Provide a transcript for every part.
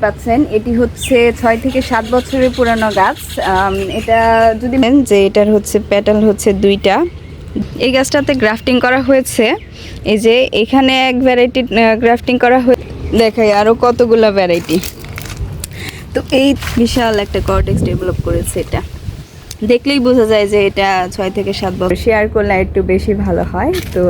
পাচ্ছেন এটি হচ্ছে 6 থেকে 7 বছরের পুরানো গাছ। এটা যদি যে এটার হচ্ছে পেটাল হচ্ছে 2টা। এই গাছটাতে গ্রাফটিং করা হয়েছে। এই যে এখানে এক ভ্যারাইটি গ্রাফটিং করা হয়েছে, দেখাই আরও কতগুলা ভ্যারাইটি। তো এই বিশাল একটা কর্টেক্স ডেভেলপ করেছে। এটা দেখলেই বোঝা যায় যে এটা 6 থেকে 7 বছর। শেয়ার করলে একটু বেশি ভালো হয়। তো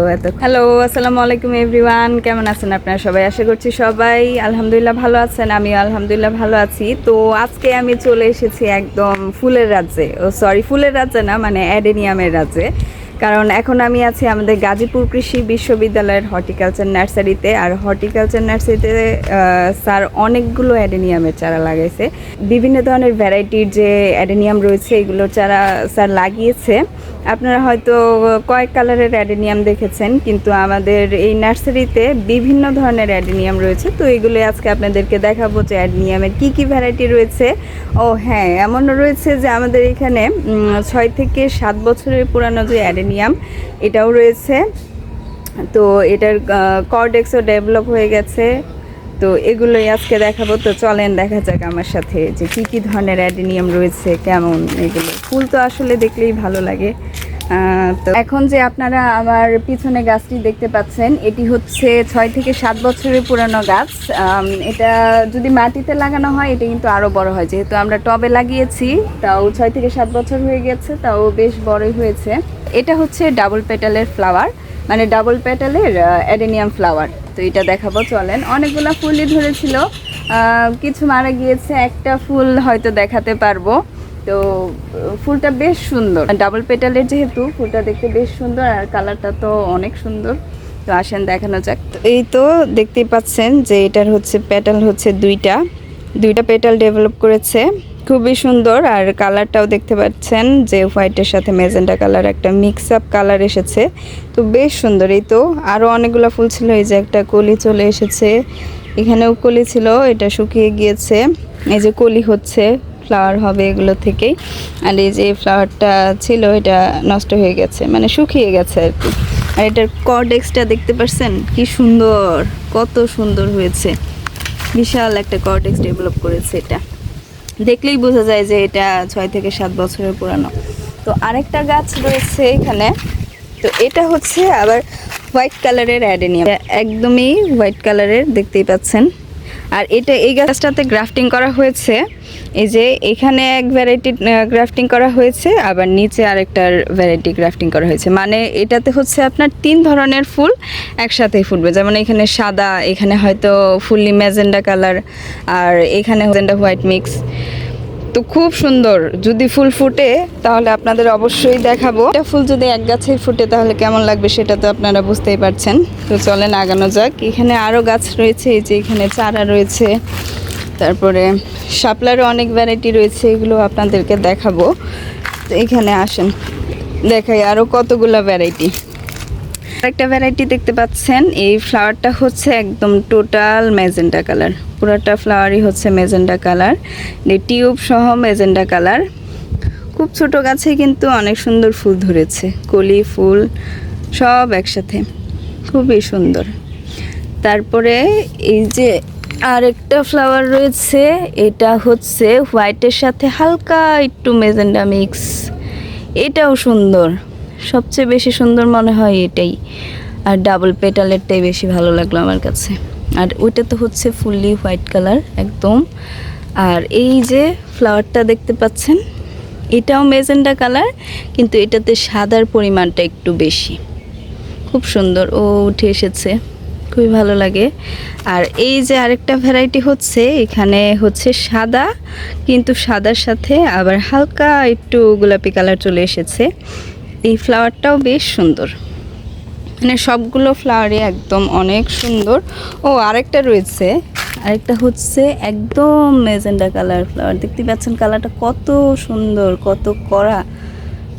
হ্যালো, আসসালামু আলাইকুম এভরিওয়ান, কেমন আছেন আপনারা সবাই? আশা করছি সবাই আলহামদুলিল্লাহ ভালো আছেন। আমি আলহামদুলিল্লাহ ভালো আছি। তো আজকে আমি চলে এসেছি একদম ফুলের রাজ্যে, ফুলের রাজ্যে না, মানে অ্যাডেনিয়ামের রাজ্যে। কারণ এখন আমি আছি আমাদের গাজীপুর কৃষি বিশ্ববিদ্যালয়ের হর্টিকালচার নার্সারিতে। আর হর্টিকালচার নার্সারিতে স্যার অনেকগুলো অ্যাডেনিয়ামের চারা লাগাইছে। বিভিন্ন ধরনের ভ্যারাইটির যে অ্যাডেনিয়াম রয়েছে এগুলোর চারা স্যার লাগিয়েছে। আপনারা হয়তো কয়েক কালারের অ্যাডেনিয়াম দেখেছেন, কিন্তু আমাদের এই নার্সারিতে বিভিন্ন ধরনের অ্যাডেনিয়াম রয়েছে। তো এগুলো আজকে আপনাদেরকে দেখাবো যে অ্যাডেনিয়ামের কী কী ভ্যারাইটি রয়েছে। ও হ্যাঁ, এমনও রয়েছে যে আমাদের এখানে 6 থেকে 7 বছরের পুরানো যে অ্যাডেনিয়াম এটাও রয়েছে। তো এটার কর্ডেক্সও ডেভেলপ হয়ে গেছে। তো এগুলোই আজকে দেখাবো। তো চলেন দেখা যাক আমার সাথে যে কী কী ধরনের অ্যাডেনিয়াম রয়েছে, কেমন এগুলো। ফুল তো আসলে দেখলেই ভালো লাগে। তো এখন যে আপনারা আমার পিছনে গাছটি দেখতে পাচ্ছেন এটি হচ্ছে 6 থেকে 7 বছরের পুরানো গাছ। এটা যদি মাটিতে লাগানো হয় এটা কিন্তু আরও বড় হয়, যেহেতু আমরা টবে লাগিয়েছি। তাও 6 থেকে 7 বছর হয়ে গেছে, তাও বেশ বড়ই হয়েছে। এটা হচ্ছে ডাবল পেটালের ফ্লাওয়ার, মানে ডাবল পেটালের অ্যাডেনিয়াম ফ্লাওয়ার। তো এটা দেখাবো, চলেন। অনেকগুলো ফুলই ধরেছিল, কিছু মারা গিয়েছে, একটা ফুল হয়তো দেখাতে পারবো। তো ফুলটা বেশ সুন্দর, ডাবল পেটালের যেহেতু ফুলটা দেখতে বেশ সুন্দর, আর কালারটা তো অনেক সুন্দর। তো আসেন দেখানো যাক। তো এই তো দেখতেই পাচ্ছেন যে এটার হচ্ছে পেটাল হচ্ছে 2টা পেটাল ডেভেলপ করেছে, খুবই সুন্দর। আর কালারটাও দেখতে পাচ্ছেন যে হোয়াইটের সাথে ম্যাজেন্টা কালার একটা মিক্স আপ কালার এসেছে। তো বেশ সুন্দর। এই তো আরও অনেকগুলো ফুল ছিল। এই যে একটা কলি চলে এসেছে, এখানেও কলি ছিল, এটা শুকিয়ে গিয়েছে। এই যে কলি হচ্ছে, ফ্লাওয়ার হবে এগুলো থেকেই। আর এই যে ফ্লাওয়ারটা ছিল এটা নষ্ট হয়ে গেছে, মানে শুকিয়ে গেছে আর কি। আর এটার কর্ডেক্সটা দেখতে পাচ্ছেন কি সুন্দর, কত সুন্দর হয়েছে। বিশাল একটা কর্ডেক্স ডেভেলপ করেছে। এটা দেখলেই বোঝা যায় যে এটা 6 থেকে 7 বছরের পুরানো। তো আরেকটা গাছ রয়েছে এখানে। তো এটা হচ্ছে আবার হোয়াইট কালারের অ্যাডেনিয়াম, একদমই হোয়াইট কালারের, দেখতেই পাচ্ছেন। আর এই গাছটাতে গ্রাফটিং করা হয়েছে। এই যে এখানে এক ভ্যারাইটি গ্রাফটিং করা হয়েছে, আবার নিচে আরেকটার ভ্যারাইটি গ্রাফটিং করা হয়েছে। মানে এটাতে হচ্ছে আপনার 3 ধরনের ফুল একসাথেই ফুটবে। যেমন এখানে সাদা, এখানে হয়তো ফুললি ম্যাজেন্ডা কালার, আর এখানে ম্যাজেন্ডা হোয়াইট মিক্স। তো খুব সুন্দর। যদি ফুল ফুটে তাহলে আপনাদের অবশ্যই দেখাবো। এটা ফুল যদি এক গাছেই ফুটে তাহলে কেমন লাগবে সেটা তো আপনারা বুঝতেই পারছেন। তো চলেন আগানো যাক। এখানে আরও গাছ রয়েছে, এই যে এখানে চারা রয়েছে, তারপরে শাপলারও অনেক ভ্যারাইটি রয়েছে, এগুলো আপনাদেরকে দেখাবো। তো এখানে আসেন দেখাই আরও কতগুলো ভ্যারাইটি। একটা ভ্যারাইটি দেখতে পাচ্ছেন, এই ফ্লাওয়ারটা হচ্ছে একদম টোটাল ম্যাজেন্টা কালার, পুরোটা ফ্লাওয়ারই হচ্ছে ম্যাজেন্টা কালার, টিউব সহ ম্যাজেন্টা কালার। খুব ছোট গাছে কিন্তু অনেক সুন্দর ফুল ধরেছে, কলি ফুল সব একসাথে, খুবই সুন্দর। তারপরে এই যে আরেকটা ফ্লাওয়ার রয়েছে, এটা হচ্ছে হোয়াইটের সাথে হালকা একটু ম্যাজেন্টা মিক্স, এটাও সুন্দর। সবচেয়ে বেশি সুন্দর মনে হয় এটাই, আর ডাবল পেটালেরটাই বেশি ভালো লাগলো আমার কাছে। আর ওইটা তো হচ্ছে ফুললি হোয়াইট কালার একদম। আর এই যে ফ্লাওয়ারটা দেখতে পাচ্ছেন এটাও ম্যাজেন্টা কালার, কিন্তু এটাতে সাদার পরিমাণটা একটু বেশি। খুব সুন্দর, ও উঠে এসেছে, খুবই ভালো লাগে। আর এই যে আরেকটা ভ্যারাইটি হচ্ছে, এখানে হচ্ছে সাদা, কিন্তু সাদার সাথে আবার হালকা একটু গোলাপি কালার চলে এসেছে। এই ফ্লাওয়ারটাও বেশ সুন্দর, মানে সবগুলো ফ্লাওয়ারই একদম অনেক সুন্দর। ও আরেকটা রয়েছে, আরেকটা হচ্ছে একদম ম্যাজেন্টা কালার ফ্লাওয়ার, দেখতে পাচ্ছেন কালারটা কত সুন্দর, কত কড়া,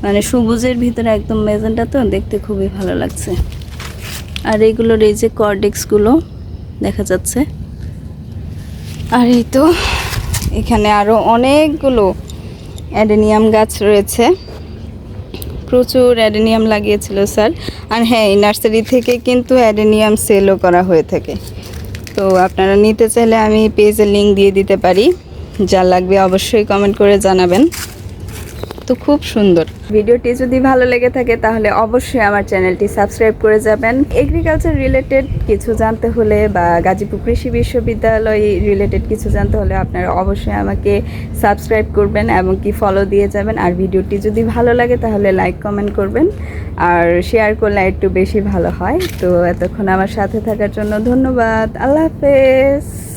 মানে সবুজের ভিতরে একদম ম্যাজেন্টা, তো দেখতে খুবই ভালো লাগছে। আর এইগুলোর এই যে কর্ডেক্সগুলো দেখা যাচ্ছে। আর এই তো এখানে আরও অনেকগুলো অ্যাডেনিয়াম গাছ রয়েছে, প্রচুর অ্যাডেনিয়াম লাগিয়েছিল স্যার। আর হ্যাঁ, এই নার্সারি থেকে কিন্তু অ্যাডেনিয়াম সেলও করা হয়ে থাকে। তো তো আপনারা নিতে চাইলে আমি পেজের লিংক দিয়ে দিতে পারি, যা লাগবে অবশ্যই কমেন্ট করে জানাবেন। তো খুব সুন্দর। ভিডিওটি যদি ভালো লেগে থাকে তাহলে অবশ্যই আমার চ্যানেলটি সাবস্ক্রাইব করে যাবেন। এগ্রিকালচার রিলেটেড কিছু জানতে হলে বা গাজীপুর কৃষি বিশ্ববিদ্যালয় রিলেটেড কিছু জানতে হলে আপনারা অবশ্যই আমাকে সাবস্ক্রাইব করবেন এবং কি ফলো দিয়ে যাবেন। আর ভিডিওটি যদি ভালো লাগে তাহলে লাইক কমেন্ট করবেন, আর শেয়ার করলে একটু বেশি ভালো হয়। তো এতক্ষণ আমার সাথে থাকার জন্য ধন্যবাদ। আল্লাহ হাফেজ।